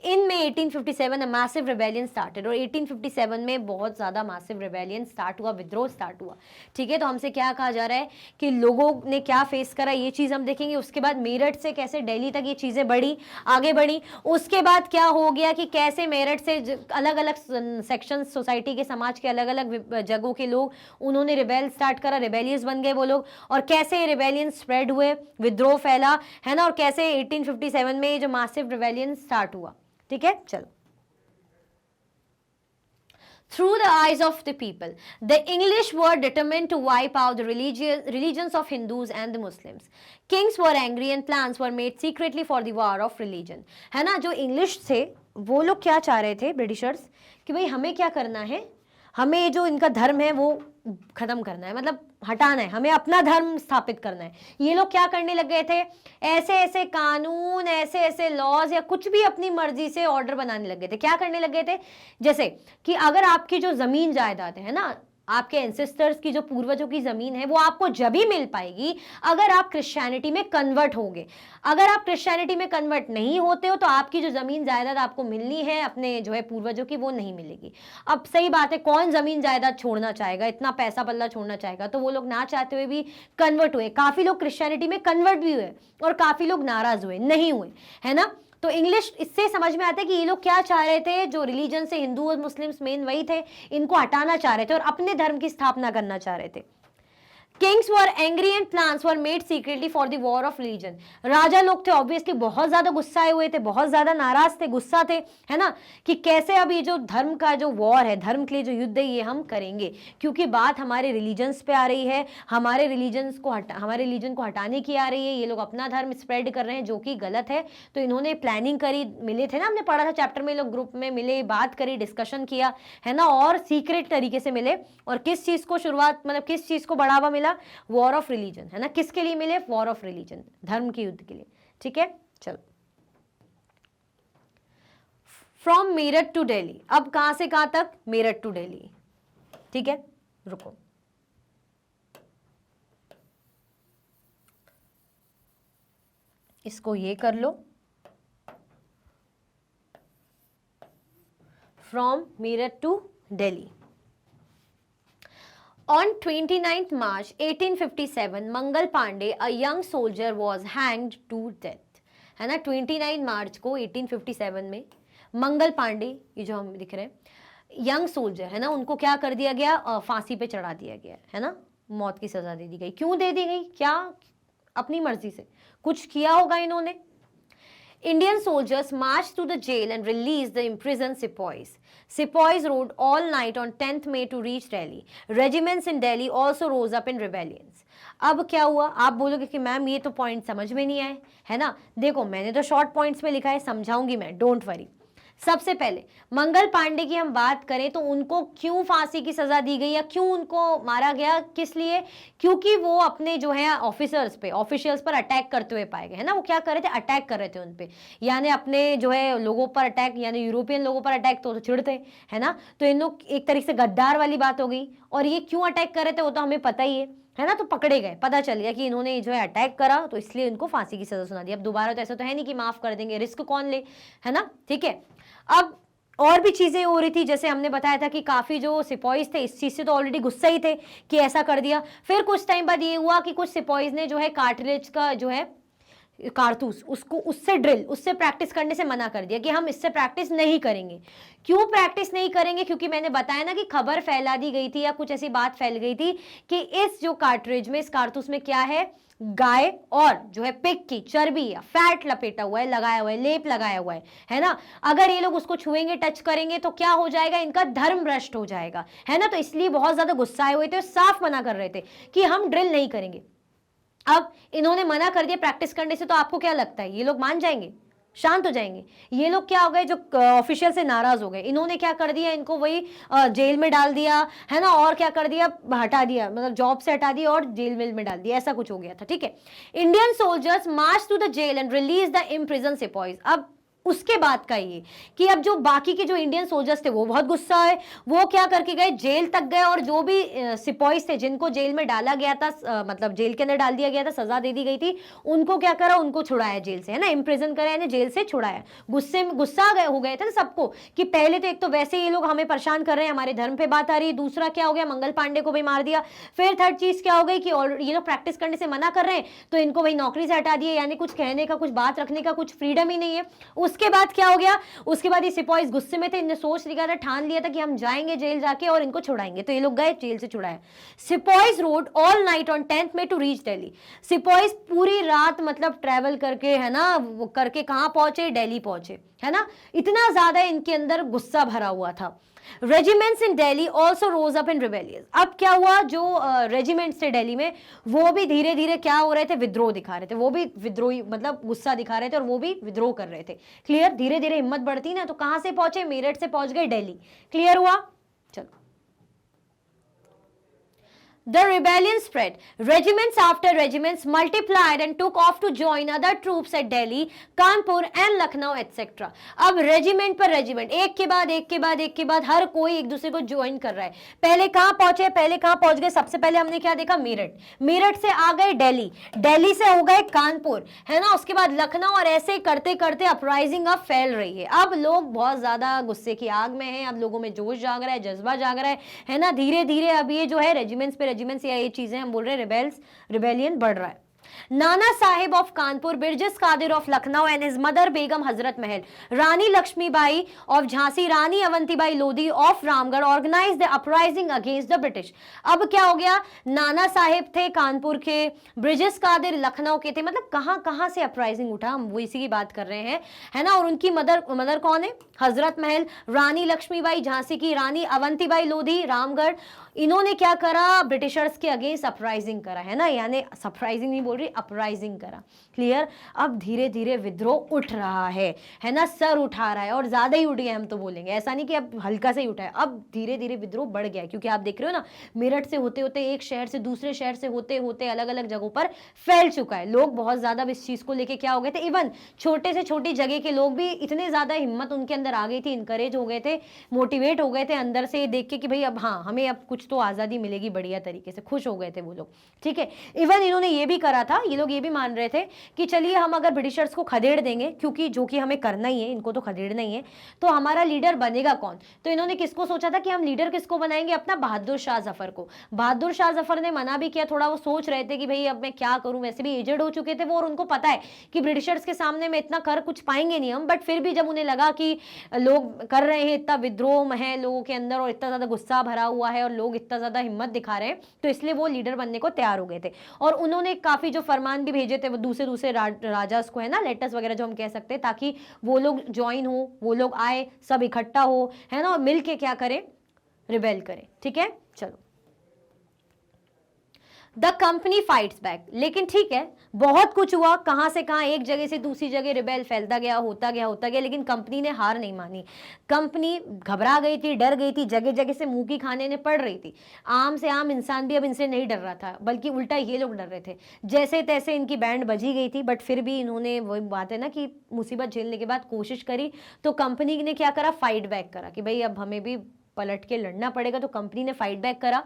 इन में 1857 मैसिव रिबेलियन स्टार्टेड, और 1857 में बहुत ज़्यादा मैसिव रिबेलियन स्टार्ट हुआ, विद्रोह स्टार्ट हुआ। ठीक है, तो हमसे क्या कहा जा रहा है कि लोगों ने क्या फेस करा, ये चीज़ हम देखेंगे। उसके बाद मेरठ से कैसे दिल्ली तक ये चीज़ें बढ़ी, आगे बढ़ी। उसके बाद क्या हो गया कि कैसे मेरठ से अलग अलग सेक्शन सोसाइटी के, समाज के अलग अलग जगहों के लोग, उन्होंने रिबेल स्टार्ट करा, रिबेलियस बन गए वो लोग, और कैसे रिबेलियन स्प्रेड हुए, विद्रोह फैला, है ना, और कैसे 1857 में जो मासिव रिबेलियन स्टार्ट हुआ। ठीक है, चलो। Through the eyes of the people, the English were determined to wipe out the religions of Hindus and the Muslims. Kings were angry and plans were made secretly for the war of religion. है ना, जो English थे वो लोग क्या चाह रहे थे, ब्रिटिशर्स, कि भाई हमें क्या करना है, हमें जो इनका धर्म है वो खत्म करना है, मतलब हटाना है, हमें अपना धर्म स्थापित करना है। ये लोग क्या करने लग गए थे? ऐसे ऐसे कानून, ऐसे ऐसे लॉज, या कुछ भी अपनी मर्जी से ऑर्डर बनाने लग गए थे। क्या करने लग गए थे? जैसे कि अगर आपकी जो जमीन जायदाद है ना, आपके एंसेस्टर्स की जो पूर्वजों की जमीन है, वो आपको जब ही मिल पाएगी अगर आप क्रिश्चियनिटी में कन्वर्ट होंगे। अगर आप क्रिश्चियनिटी में कन्वर्ट नहीं होते हो तो आपकी जो जमीन जायदाद आपको मिलनी है अपने जो है पूर्वजों की, वो नहीं मिलेगी। अब सही बात है, कौन जमीन जायदाद छोड़ना चाहेगा, इतना पैसा पल्ला छोड़ना चाहेगा? तो वो लोग ना चाहते हुए भी कन्वर्ट हुए। काफी लोग क्रिश्चियनिटी में कन्वर्ट भी हुए और काफी लोग नाराज हुए, नहीं हुए, है ना। तो इंग्लिश इससे समझ में आता है कि ये लोग क्या चाह रहे थे, जो रिलीजन से हिंदू और मुस्लिम्स मेन वही थे, इनको हटाना चाह रहे थे और अपने धर्म की स्थापना करना चाह रहे थे। Kings were angry and plans were made secretly for the war of religion. राजा लोग थे ऑब्वियसली बहुत ज्यादा गुस्साए हुए थे, बहुत ज्यादा नाराज थे, गुस्सा थे, है ना, कि कैसे अब ये जो धर्म का जो वॉर है, धर्म के लिए जो युद्ध है, ये हम करेंगे, क्योंकि बात हमारे रिलीजन्स पे आ रही है, हमारे रिलीजन को हटाने की आ रही है, ये लोग अपना धर्म स्प्रेड कर रहे हैं जो कि गलत है। तो इन्होंने प्लानिंग करी, मिले थे ना, हमने पढ़ा था चैप्टर में, लोग ग्रुप में मिले, बात करी, डिस्कशन किया, है ना, और सीक्रेट तरीके से मिले, और किस चीज को शुरुआत, मतलब किस चीज को बढ़ावा मिला, वॉर ऑफ रिलीजन, है ना, किसके लिए मिले, वॉर ऑफ रिलीजन, धर्म के युद्ध के लिए। ठीक है, चलो। फ्रॉम मेरठ टू दिल्ली, अब कहां से कहां तक, मेरठ टू दिल्ली। ठीक है, रुको, इसको ये कर लो, from Meerut to Delhi. On 29th March 1857, Mangal Pandey, a young soldier, was hanged to death, है ना। 29 मार्च को 1857 में मंगल पांडे, ये जो हम दिख रहे हैं यंग सोल्जर, है ना, उनको क्या कर दिया गया, फांसी पे चढ़ा दिया गया, है ना, मौत की सजा दे दी गई। क्यों दे दी गई, क्या अपनी मर्जी से कुछ किया होगा इन्होंने। Indian soldiers marched to the jail and released the imprisoned sepoys. Sepoys rode all night on 10th May to reach Delhi. Regiments in Delhi also rose up in rebellions. अब क्या हुआ, आप बोलोगे कि मैम ये तो पॉइंट समझ में नहीं आए, है ना। देखो मैंने तो शॉर्ट पॉइंट्स में लिखा है, समझाऊंगी मैं, डोंट वरी। सबसे पहले मंगल पांडे की हम बात करें तो उनको क्यों फांसी की सजा दी गई या क्यों उनको मारा गया, किस लिए, क्योंकि वो अपने जो है ऑफिशियल्स पर अटैक करते हुए पाए गए, है ना। वो क्या कर रहे थे, अटैक कर रहे थे उन पे, यानी अपने जो है लोगों पर अटैक, यानी यूरोपियन लोगों पर अटैक, तो चिढ़ते, है ना। तो इन लोग एक तरीके से गद्दार वाली बात हो गई। और ये क्यों अटैक कर रहे थे वो तो हमें पता ही है ना। तो पकड़े गए, पता चल गया कि इन्होंने जो है अटैक करा, तो इसलिए इनको फांसी की सजा सुना दी। अब दोबारा तो ऐसा तो है नहीं कि माफ कर देंगे, रिस्क कौन ले, है ना। ठीक है, अब और भी चीजें हो रही थी, जैसे हमने बताया था कि काफी जो सिपाहीज थे इस चीज से तो ऑलरेडी गुस्सा ही थे कि ऐसा कर दिया। फिर कुछ टाइम बाद ये हुआ कि कुछ सिपाहीज ने जो है कार्टिलेज का जो है कारतूस, उसको उससे प्रैक्टिस करने से मना कर दिया कि हम इससे प्रैक्टिस नहीं करेंगे। क्यों प्रैक्टिस नहीं करेंगे, क्योंकि मैंने बताया ना कि खबर फैला दी गई थी या कुछ ऐसी बात फैल गई थी कि इस जो कार्ट्रिज में, इस कारतूस में क्या है, गाय और जो है पिग की चर्बी या फैट लपेटा हुआ है, लगाया हुआ है, लेप लगाया हुआ है ना। अगर ये लोग उसको छुएंगे, टच करेंगे तो क्या हो जाएगा, इनका धर्म भ्रष्ट हो जाएगा, है ना। तो इसलिए बहुत ज्यादा गुस्साए हुए थे, साफ मना कर रहे थे कि हम ड्रिल नहीं करेंगे। अब इन्होंने मना कर दिया प्रैक्टिस करने से, तो आपको क्या लगता है ये लोग मान जाएंगे, शांत हो जाएंगे? ये लोग क्या हो गए, जो ऑफिशियल से नाराज हो गए, इन्होंने क्या कर दिया, इनको वही जेल में डाल दिया, है ना, और क्या कर दिया, हटा दिया, मतलब जॉब से हटा दिया और जेल में डाल दिया, ऐसा कुछ हो गया था। ठीक है, Indian soldiers march to the jail and release the imprison सिपाहीज। अब उसके बाद का ये कि अब जो बाकी के जो इंडियन सोल्जर्स थे वो बहुत गुस्सा है, वो क्या करके गए, जेल तक गए, और जो भी सिपाहीज थे जिनको जेल में डाला गया था, मतलब जेल के अंदर डाल दिया गया था, सजा दे दी गई थी, उनको क्या करा, उनको छुड़ाया जेल से, है ना, इम्प्रिजन करा, यानी जेल से छुड़ाया। गुस्सा हो गए थे ना सबको कि पहले तो एक तो वैसे ये लोग हमें परेशान कर रहे हैं, हमारे धर्म पे बात आ रही है, दूसरा क्या हो गया, मंगल पांडे को भी मार दिया, फिर थर्ड चीज क्या हो गई कि ये लोग प्रैक्टिस करने से मना कर रहे हैं तो इनको वही नौकरी से हटा दिया, यानी कुछ कहने का, कुछ बात रखने का कुछ फ्रीडम ही नहीं है। उसके बाद क्या हो गया, उसके बाद ये सिपाहीज गुस्से में थे, इन्होंने सोच लिया था, ठान लिया था कि हम जाएंगे जेल जाके और इनको छुड़ाएंगे, तो ये लोग गए, जेल से छुड़ाया। सिपाहीज rode all night on 10th May to reach Delhi. सिपाहीज पूरी रात मतलब ट्रैवल करके, है ना, वो करके कहां पहुंचे, दिल्ली पहुंचे, है ना। इतना ज्यादा इनके अंदर गुस्सा भरा हुआ था। Regiments in Delhi also rose up in rebellious. अब क्या हुआ, जो रेजिमेंट्स थे दिल्ली में वो भी धीरे धीरे क्या हो रहे थे, विद्रोह दिखा रहे थे, वो भी विद्रोही मतलब गुस्सा दिखा रहे थे और वो भी विद्रोह कर रहे थे। क्लियर, धीरे धीरे हिम्मत बढ़ती ना, तो कहां से पहुंचे, मेरठ से पहुंच गए दिल्ली। क्लियर हुआ, चलो। The rebellion spread. Regiments after regiments multiplied and took off to join other troops at Delhi, Kanpur and Lucknow etc. अब रेजिमेंट पर रेजिमेंट, एक के बाद एक के बाद एक के बाद हर कोई एक दूसरे को ज्वाइन कर रहा है। पहले कहां पहुंच गए, सबसे पहले हमने क्या देखा, मेरठ से आ गए दिल्ली, दिल्ली से हो गए कानपुर, है ना, उसके बाद लखनऊ, और ऐसे करते करते अपराइजिंग अब फैल रही है। अब लोग बहुत ज्यादा गुस्से की आग में हैं, अब लोगों में जोश जाग रहा है, जज्बा जाग रहा है ना। धीरे धीरे अब ये जो है रेजिमेंट्स पे रेजिमेंट्स या ये चीजें हम बोल रहे हैं, रिबेलियन बढ़ रहा है। Nana Sahib of Kanpur, Birjis Qadir of Lucknow and his mother Begum Hazrat Mahal, Rani Lakshmibai of Jhansi, Rani Avantibai Lodi of Ramgarh organized the uprising against the British. अब क्या हो गया, नाना साहिब थे कानपुर के, ब्रिजेस कादिर लखनऊ के थे, मतलब कहाँ कहाँ से अपराइजिंग उठा, हम वो इसी की बात कर रहे हैं, है ना। और उनकी मदर कौन है, हजरत महल, रानी लक्ष्मीबाई झांसी की, रानी अवंतीबाई लोधी रामगढ़, इन्होंने क्या करा, ब्रिटिशर्स के अगेंस्ट अपराइजिंग करा, है ना, यानी अपराइजिंग नहीं बोल रही, अपराइजिंग करा, क्लियर। अब धीरे धीरे विद्रोह उठ रहा है ना, सर उठा रहा है, और ज्यादा ही उठ गया हम तो बोलेंगे, ऐसा नहीं कि अब हल्का से ही उठा है, अब धीरे धीरे विद्रोह बढ़ गया है, क्योंकि आप देख रहे हो ना, मेरठ से होते होते एक शहर से दूसरे शहर से होते होते अलग अलग जगहों पर फैल चुका है, लोग बहुत ज्यादा इस चीज को लेके क्या हो गए थे, इवन छोटे से छोटी जगह के लोग भी इतने ज्यादा हिम्मत उनके अंदर आ गई थी, इंकरेज हो गए थे, मोटिवेट हो गए थे अंदर से देख के कि भाई अब हाँ हमें अब कुछ तो आजादी मिलेगी बढ़िया तरीके से, खुश हो गए थे वो लोग, ठीक है। इवन इन्होंने ये भी करा था, ये लोग ये भी मान रहे थे कि चलिए हम अगर ब्रिटिशर्स को खदेड़ देंगे, क्योंकि जो कि हमें करना ही है, इनको तो खदेड़ना ही है, तो हमारा लीडर बनेगा कौन। तो इन्होंने किसको सोचा था कि हम लीडर किसको बनाएंगे, अपना बहादुर शाह जफर को। बहादुर शाह जफर ने मना भी किया, थोड़ा वो सोच रहे थे कि भाई अब मैं क्या करूं, वैसे भी एजेड हो चुके थे वो, और उनको पता है कि ब्रिटिशर्स के सामने में इतना कर कुछ पाएंगे नहीं हम, बट फिर भी जब उन्हें लगा कि लोग कर रहे हैं, इतना विद्रोह है लोगों के अंदर और इतना ज्यादा गुस्सा भरा हुआ है और लोग इतना ज्यादा हिम्मत दिखा रहे हैं, तो इसलिए वो लीडर बनने को तैयार हो गए थे। और उन्होंने काफी जो फरमान भी भेजे थे वो दूसरे राजास को, है ना, लेटर्स वगैरह जो हम कह सकते हैं, ताकि वो लोग ज्वाइन हो, वो लोग आए, सब इकट्ठा हो, है ना, और मिल के क्या करें, रिबेल करें, ठीक है। चलो, द कंपनी फाइट्स बैक, लेकिन ठीक है बहुत कुछ हुआ, कहां से कहां, एक जगह से दूसरी जगह रिबेल फैलता गया, होता गया, लेकिन कंपनी ने हार नहीं मानी। कंपनी घबरा गई थी, डर गई थी, जगह जगह से मुंह की खाने ने पड़ रही थी, आम से आम इंसान भी अब इनसे नहीं डर रहा था, बल्कि उल्टा ये लोग डर रहे थे। जैसे तैसे इनकी बैंड बजी गई थी, बट फिर भी इन्होंने, वही बात है ना कि मुसीबत झेलने के बाद कोशिश करी, तो कंपनी ने क्या करा, फाइट बैक करा कि भाई अब हमें भी पलट के लड़ना पड़ेगा, तो कंपनी ने फाइट बैक करा।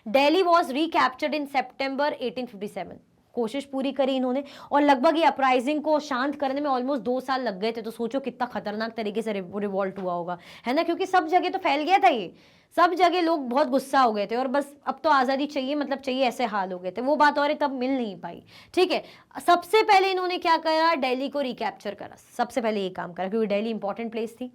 दिल्ली वॉज रिकैप्चर्ड इन सितंबर 1857, कोशिश पूरी करी इन्होंने, और लगभग ये अपराइजिंग को शांत करने में ऑलमोस्ट 2 साल लग गए थे, तो सोचो कितना खतरनाक तरीके से रिवॉल्ट हुआ होगा, है ना, क्योंकि सब जगह तो फैल गया था ये, सब जगह लोग बहुत गुस्सा हो गए थे, और बस अब तो आज़ादी चाहिए, मतलब चाहिए, ऐसे हाल हो गए थे, वो बात और तब मिल नहीं पाई, ठीक है। सबसे पहले इन्होंने क्या करा, दिल्ली को रिकैप्चर करा, सबसे पहले ये काम करा, क्योंकि दिल्ली इंपॉर्टेंट प्लेस थी।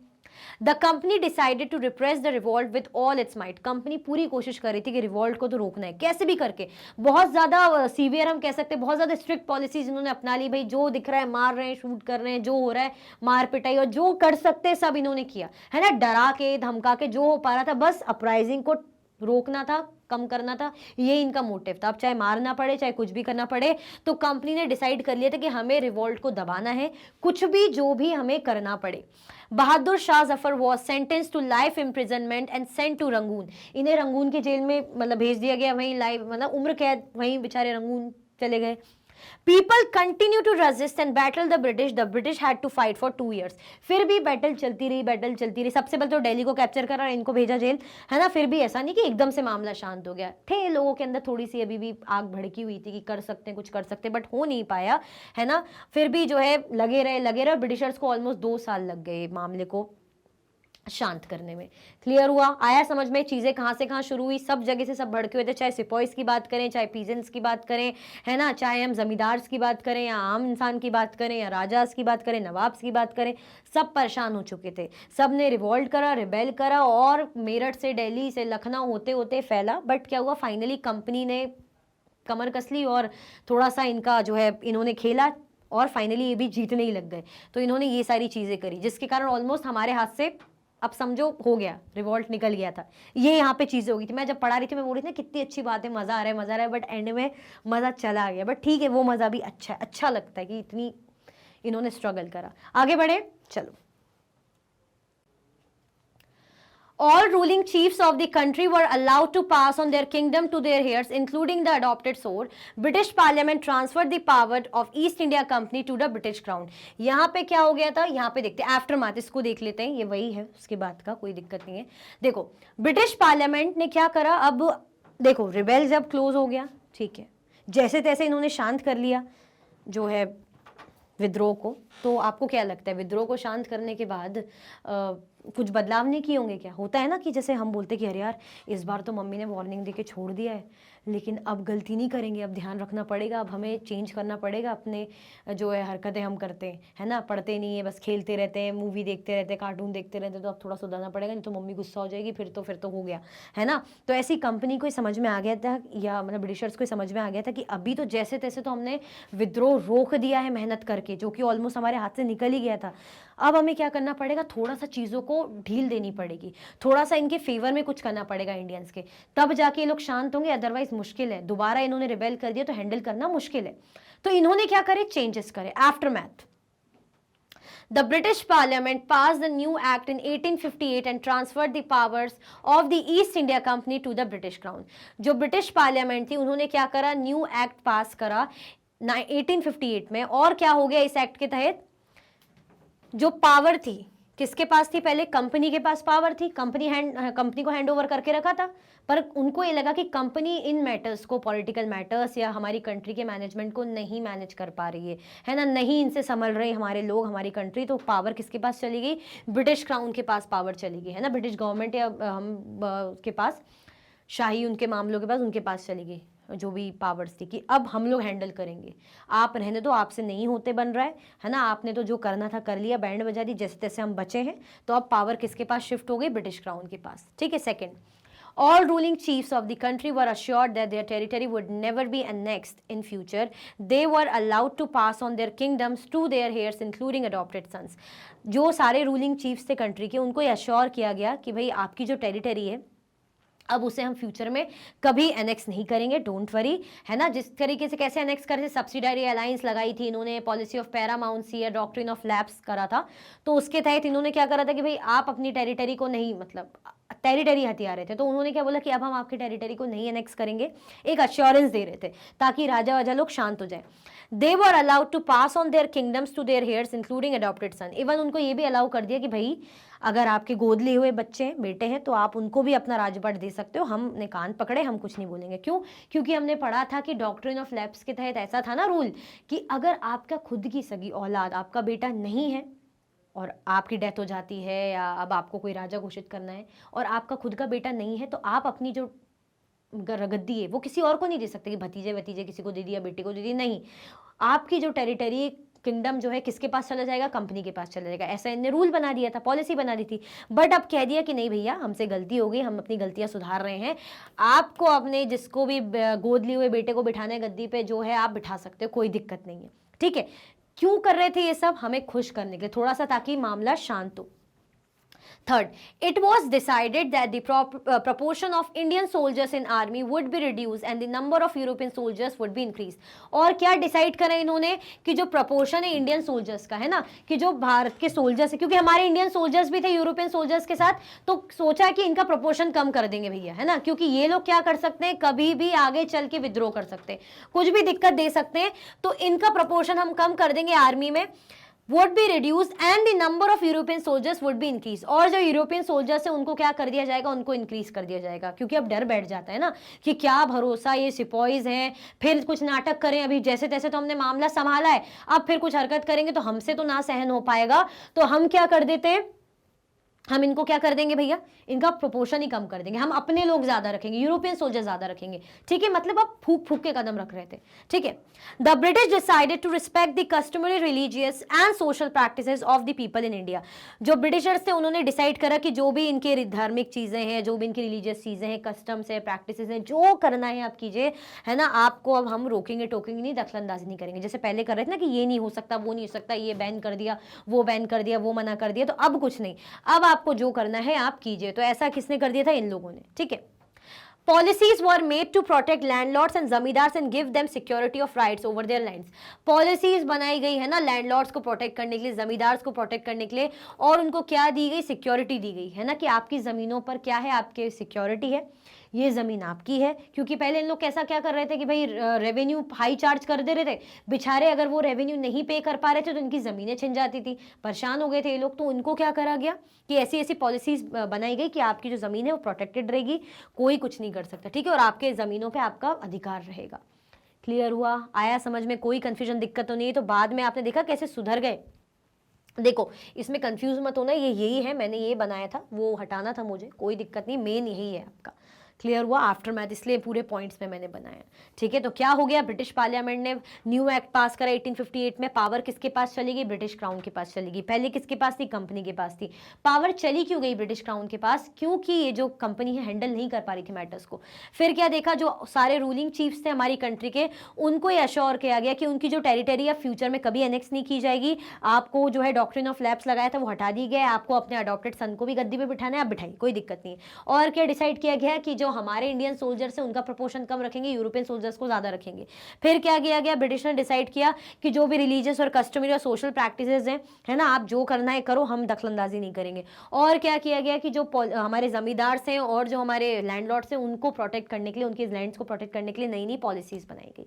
The company decided to repress the revolt with all its might, company पूरी कोशिश कर रही थी कि रिवॉल्ट को तो रोकना है कैसे भी करके, बहुत ज्यादा सीवियर हम कह सकते हैं, बहुत ज्यादा स्ट्रिक्ट पॉलिसीज इन्होंने अपना ली, भाई जो दिख रहा है मार रहे हैं, शूट कर रहे हैं, जो हो रहा है मार पिटाई, और जो कर सकते हैं सब इन्होंने किया, है ना, डरा के धमका के जो हो पा रहा था, बस अपराइजिंग को रोकना था, कम करना था, ये इनका मोटिव था। अब चाहे मारना पड़े, चाहे कुछ भी करना पड़े, तो कंपनी ने डिसाइड कर लिया था कि हमें रिवॉल्ट को दबाना है, कुछ भी जो भी हमें करना पड़े। Bahadur Shah Zafar was sentence to life imprisonment and sent to Rangoon, इन्हें रंगून की जेल में मतलब भेज दिया गया, वहीं लाइफ मतलब उम्र कैद, वहीं बेचारे रंगून चले गए। People continue to resist and battle the British. The British had to fight for 2 years. फिर भी बैटल चलती रही। सबसे पहले तो दिल्ली को कैप्चर करा, इनको भेजा जेल, है ना। फिर भी ऐसा नहीं कि एकदम से मामला शांत हो गया, थे लोगों के अंदर थोड़ी सी अभी भी आग भड़की हुई थी कि कर सकते हैं, कुछ कर सकते हैं, बट हो नहीं पाया, है ना। फिर भी जो है लगे रहे, ब्रिटिशर्स को ऑलमोस्ट 2 साल लग गए मामले को शांत करने में। क्लियर हुआ, आया समझ में, चीजें कहां से कहां शुरू हुई, सब जगह से सब भड़के हुए थे, चाहे सिपॉइस की बात करें, चाहे पीजेंट्स की बात करें, है ना, चाहे हम जमींदार्स की बात करें, या आम इंसान की बात करें, या राजास की बात करें, नवाब्स की बात करें, सब परेशान हो चुके थे, सब ने रिवॉल्ट करा, रिबेल करा, और मेरठ से दिल्ली से लखनऊ होते होते फैला। बट क्या हुआ, फाइनली कंपनी ने कमर कस ली, और थोड़ा सा इनका जो है इन्होंने खेला, और फाइनली ये भी जीतने ही लग गए। तो इन्होंने ये सारी चीजें करी, जिसके कारण ऑलमोस्ट हमारे हाथ से अब समझो हो गया, रिवॉल्ट निकल गया था। ये यहाँ पे चीजें हो गई थी, मैं जब पढ़ा रही थी मैं बोल रही थी कितनी अच्छी बात है, मजा आ रहा है, बट एंड में मजा चला गया। बट ठीक है, वो मजा भी अच्छा लगता है कि इतनी इन्होंने स्ट्रगल करा। आगे बढ़े, चलो। All ruling chiefs of the country were allowed to pass on their kingdom to their heirs, including the adopted sword. British Parliament transferred the power of East India Company to the British Crown. यहाँ पे क्या हो गया था, यहाँ पे देखते हैं आफ्टरमाथ, इसको देख लेते हैं, ये वही है उसके बाद का, कोई दिक्कत नहीं है। देखो ब्रिटिश पार्लियामेंट ने क्या करा, अब देखो रिबेल जब क्लोज हो गया, ठीक है, जैसे तैसे इन्होंने शांत कर लिया जो है विद्रोह को। तो आपको क्या लगता है, विद्रोह को शांत करने के बाद कुछ बदलाव नहीं किए होंगे क्या? होता है ना कि जैसे हम बोलते कि अरे यार इस बार तो मम्मी ने वार्निंग देके छोड़ दिया है, लेकिन अब गलती नहीं करेंगे, अब ध्यान रखना पड़ेगा, अब हमें चेंज करना पड़ेगा अपने जो है हरकतें हम करते हैं, है ना, पढ़ते नहीं है, बस खेलते रहते हैं, मूवी देखते रहते हैं, कार्टून देखते रहते हैं, तो अब थोड़ा सुधरना पड़ेगा, नहीं तो मम्मी गुस्सा हो जाएगी, फिर तो हो गया, है ना। तो ऐसी कंपनी को समझ में आ गया था, या मतलब ब्रिटिशर्स को समझ में आ गया था कि अभी तो जैसे तैसे तो हमने विद्रोह रोक दिया है मेहनत करके, जो कि ऑलमोस्ट हमारे हाथ से निकल ही गया था, अब हमें क्या करना पड़ेगा, थोड़ा सा चीज़ों को ढील देनी पड़ेगी, थोड़ा सा इनके फेवर में कुछ करना पड़ेगा इंडियंस के, तब जाके ये लोग शांत होंगे, अदरवाइज मुश्किल है, दोबारा इन्होंने रिबेल कर दिया तो हैंडल करना मुश्किल है। तो इन्होंने क्या करे, चेंजेस करे। Aftermath, The British Parliament passed the new act in 1858 and transferred the powers of the East India Company to the British Crown. जो ब्रिटिश पार्लियामेंट थी उन्होंने क्या करा, न्यू एक्ट पास करा 1858 में, और क्या हो गया इस एक्ट के तहत, जो पावर थी किसके पास थी, पहले कंपनी के पास पावर थी, कंपनी को हैंड ओवर करके रखा था, पर उनको ये लगा कि कंपनी इन मैटर्स को, पॉलिटिकल मैटर्स या हमारी कंट्री के मैनेजमेंट को नहीं मैनेज कर पा रही है ना, नहीं इनसे संभल रहे हमारे लोग, हमारी कंट्री, तो पावर किसके पास चली गई, ब्रिटिश क्राउन के पास पावर चली गई, है ना, ब्रिटिश गवर्नमेंट या हम के पास, शाही उनके मामलों के पास, उनके पास चली गई जो भी पावर्स थी, कि अब हम लोग हैंडल करेंगे, आप रहने दो, आपसे नहीं होते बन रहा है ना, आपने तो जो करना था कर लिया, बैंड बजा दी, जैसे तैसे हम बचे हैं, तो अब पावर किसके पास शिफ्ट हो गई, ब्रिटिश क्राउन के पास, ठीक है। Second, all ruling chiefs of the country were assured that their territory would never be annexed in future. They were allowed to pass on their kingdoms to their heirs including adopted sons. जो सारे ruling chiefs थे country के, उनको ये assure किया गया कि भाई आपकी जो टेरिटरी है अब उसे हम फ्यूचर में कभी एनेक्स नहीं करेंगे, डोंट वरी, है ना। जिस तरीके से कैसे एनेक्स करे, सब्सिडारी अलायंस लगाई थी इन्होंने, पॉलिसी ऑफ पैरामाउंसी या डॉक्ट्रिन ऑफ लैप्स करा था, तो उसके तहत इन्होंने क्या करा था कि भाई आप अपनी टेरिटरी को नहीं, मतलब टेरिटरी हथिया रहे थे, तो उन्होंने क्या बोला कि अब हम आपकी टेरिटरी को नहीं एनेक्स करेंगे, एक अश्योरेंस दे रहे थे ताकि राजा वाजा लोग शांत हो जाए। They were allowed to pass on their kingdoms to their heirs including adopted son. Even उनको ये भी अलाउ कर दिया कि भाई अगर आपके गोद लिए हुए बच्चे हैं, बेटे हैं, तो आप उनको भी अपना राजपाट दे सकते हो, हमने कान पकड़े, हम कुछ नहीं बोलेंगे। क्यों? क्योंकि हमने पढ़ा था कि डॉक्ट्रिन ऑफ लैप्स के तहत ऐसा था ना रूल कि अगर आपका खुद की सगी औलाद, आपका बेटा नहीं है और आपकी डेथ हो जाती है या अब आपको कोई राजा घोषित करना है और आपका खुद का बेटा नहीं है, तो आप अपनी जो गद्दी है वो किसी और को नहीं दे सकते कि भतीजे भतीजे किसी को दे दिया, बेटे को दे दिया, नहीं, आपकी जो टेरिटरी किंगडम जो है किसके पास चला जाएगा, कंपनी के पास चला जाएगा। ऐसा इन्होंने रूल बना दिया था, पॉलिसी बना दी थी, बट अब कह दिया कि नहीं भैया हमसे गलती हो गई, हम अपनी गलतियां सुधार रहे हैं, आपको अपने जिसको भी गोद लिए हुए बेटे को बिठाने गद्दी पे जो है आप बिठा सकते हो, कोई दिक्कत नहीं है, ठीक है। क्यों कर रहे थे ये सब? हमें खुश करने के लिए थोड़ा सा, ताकि मामला शांत हो। Third, it was decided that the proportion of Indian soldiers in army would be reduced and the number of European soldiers would be increased. और क्या डिसाइड करा इन्होंने कि जो प्रपोर्शन है इंडियन सोल्जर्स का, है ना, कि जो भारत के सोल्जर्स है, क्योंकि हमारे इंडियन सोल्जर्स भी थे यूरोपियन सोल्जर्स के साथ, तो सोचा कि इनका प्रपोर्शन कम कर देंगे भैया, है ना, क्योंकि ये लोग क्या कर सकते हैं, कभी भी आगे चल के विद्रोह कर सकते हैं, कुछ भी दिक्कत दे सकते हैं, तो इनका प्रपोर्शन हम कम कर देंगे आर्मी में, would be reduced and the number of European soldiers would be increased। और जो यूरोपियन सोल्जर्स है उनको क्या कर दिया जाएगा, उनको इंक्रीज कर दिया जाएगा, क्योंकि अब डर बैठ जाता है ना कि क्या भरोसा, ये सिपॉइज हैं, फिर कुछ नाटक करें, अभी जैसे तैसे तो हमने मामला संभाला है, अब फिर कुछ हरकत करेंगे तो हमसे तो ना सहन हो पाएगा, तो हम क्या कर देते हैं, हम इनको क्या कर देंगे भैया, इनका प्रोपोर्शन ही कम कर देंगे, हम अपने लोग ज्यादा रखेंगे, यूरोपियन सोल्जर ज्यादा रखेंगे, ठीक है। मतलब अब फूक फूक के कदम रख रहे थे, ठीक है। The British decided to respect the customary religious and social practices of the people in India. जो ब्रिटिशर्स थे उन्होंने डिसाइड करा कि जो भी इनके धार्मिक चीजें हैं, जो भी इनकी रिलीजियस चीजें हैं, कस्टम्स है, प्रैक्टिसेस हैं, जो करना है आप कीजिए, है ना, आपको अब हम रोकेंगे टोकेंगे नहीं, दखलंदाजी नहीं करेंगे, जैसे पहले कर रहे थे ना कि ये नहीं हो सकता, वो नहीं हो सकता, ये बैन कर दिया, वो बैन कर दिया, वो मना कर दिया, तो अब कुछ नहीं, अब आपको जो करना है आप कीजिए। तो ऐसा किसने कर दिया था, इन लोगों ने, ठीक है। Policies were made to protect landlords and zamindars and give them security of rights over their lands। Policies बनाई गई है ना लैंडलॉर्ड्स को प्रोटेक्ट करने के लिए, जमींदार्स को प्रोटेक्ट करने के लिए, और उनको क्या दी गई, सिक्योरिटी दी गई, है ना, कि आपकी जमीनों पर क्या है, आपके सिक्योरिटी है, ये जमीन आपकी है। क्योंकि पहले इन लोग कैसा क्या कर रहे थे कि भाई रेवेन्यू हाई चार्ज कर दे रहे थे, बेचारे अगर वो रेवेन्यू नहीं पे कर पा रहे थे तो इनकी जमीनें छिन जाती थी, परेशान हो गए थे ये लोग। तो उनको क्या करा गया कि ऐसी ऐसी पॉलिसीज बनाई गई कि आपकी जो जमीन है वो प्रोटेक्टेड रहेगी, कोई कुछ नहीं कर सकता, ठीक है, और आपके जमीनों पर आपका अधिकार रहेगा। क्लियर हुआ? आया समझ में? कोई कंफ्यूजन दिक्कत तो नहीं है? तो बाद में आपने देखा कैसे सुधर गए। देखो इसमें कंफ्यूज मत होना, ये यही है, मैंने ये बनाया था, वो हटाना था मुझे, कोई दिक्कत नहीं, मेन यही है आपका, क्लियर हुआ? आफ्टर मैथ, इसलिए पूरे पॉइंट्स में मैंने बनाया, ठीक है। तो क्या हो गया, ब्रिटिश पार्लियामेंट ने न्यू एक्ट पास करा 1858 में। पावर किसके पास चलेगी? ब्रिटिश क्राउन के पास चलेगी। पहले किसके पास थी? कंपनी के पास थी। पावर चली क्यों गई ब्रिटिश क्राउन के पास? क्योंकि ये जो कंपनी है हैंडल नहीं कर पा रही थी मैटर्स को। फिर क्या देखा, जो सारे रूलिंग चीफ्स थे हमारी कंट्री के, उनको ये अश्योर किया गया कि उनकी जो टेरिटरी है फ्यूचर में कभी एनेक्स नहीं की जाएगी। आपको जो है डॉक्ट्रिन ऑफ लैप्स लगाया था वो हटा दी गया, आपको अपने अडॉप्टेड सन को भी गद्दी पे बिठाना है, आप बिठाइए, कोई दिक्कत नहीं है। और क्या डिसाइड किया गया कि जो हमारे इंडियन सोल्जर्स हैं उनका प्रपोर्शन कम रखेंगे, यूरोपियन सोल्जर्स को ज़्यादा रखेंगे। फिर क्या किया गया, ब्रिटिश ने डिसाइड किया कि जो भी रिलीजियस और कस्टमरी और सोशल प्रैक्टिसेस हैं, है ना, आप जो करना है करो, हम दखलंदाजी नहीं करेंगे। और क्या किया गया कि जो हमारे जमींदार हैं और जो हमारे लैंडलॉर्ड्स हैं उनको प्रोटेक्ट करने के लिए, उनकी लैंड्स को प्रोटेक्ट करने के लिए नई नई पॉलिसीज बनाई गई।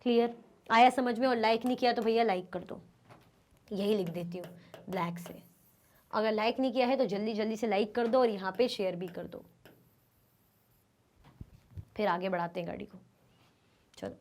क्लियर आया समझ में? और लाइक नहीं किया तो भैया लाइक कर दो, यही लिख देती हूँ ब्लैक से। अगर लाइक नहीं किया है तो जल्दी जल्दी से लाइक कर दो और यहाँ पे शेयर भी कर दो, फिर आगे बढ़ाते हैं गाड़ी को। चलो,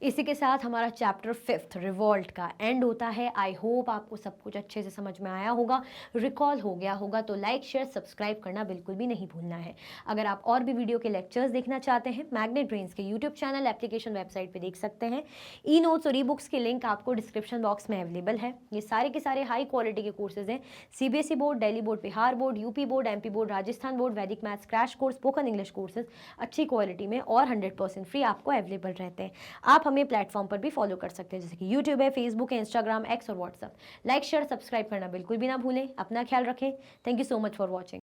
इसी के साथ हमारा चैप्टर 5 रिवॉल्ट का एंड होता है। आई होप आपको सब कुछ अच्छे से समझ में आया होगा, रिकॉल हो गया होगा। तो लाइक शेयर सब्सक्राइब करना बिल्कुल भी नहीं भूलना है। अगर आप और भी वीडियो के लेक्चर्स देखना चाहते हैं, मैग्नेट ब्रेन्स के यूट्यूब चैनल, एप्लीकेशन, वेबसाइट पर देख सकते हैं। ई नोट्स और ई बुक्स की लिंक आपको डिस्क्रिप्शन बॉक्स में अवेलेबल है। ये सारे के सारे हाई क्वालिटी के कोर्सेज हैं। CBSE board, Delhi board, Bihar board, UP board, MP board, Rajasthan board, Vedic maths crash course, spoken English courses अच्छी क्वालिटी में और 100% फ्री आपको अवेलेबल रहते हैं। आप हमें प्लेटफॉर्म पर भी फॉलो कर सकते हैं, जैसे कि यूट्यूब है, फेसबुक है, इंस्टाग्राम, एक्स और व्हाट्सएप। लाइक शेयर सब्सक्राइब करना बिल्कुल भी ना भूलें। अपना ख्याल रखें। Thank you so much for watching.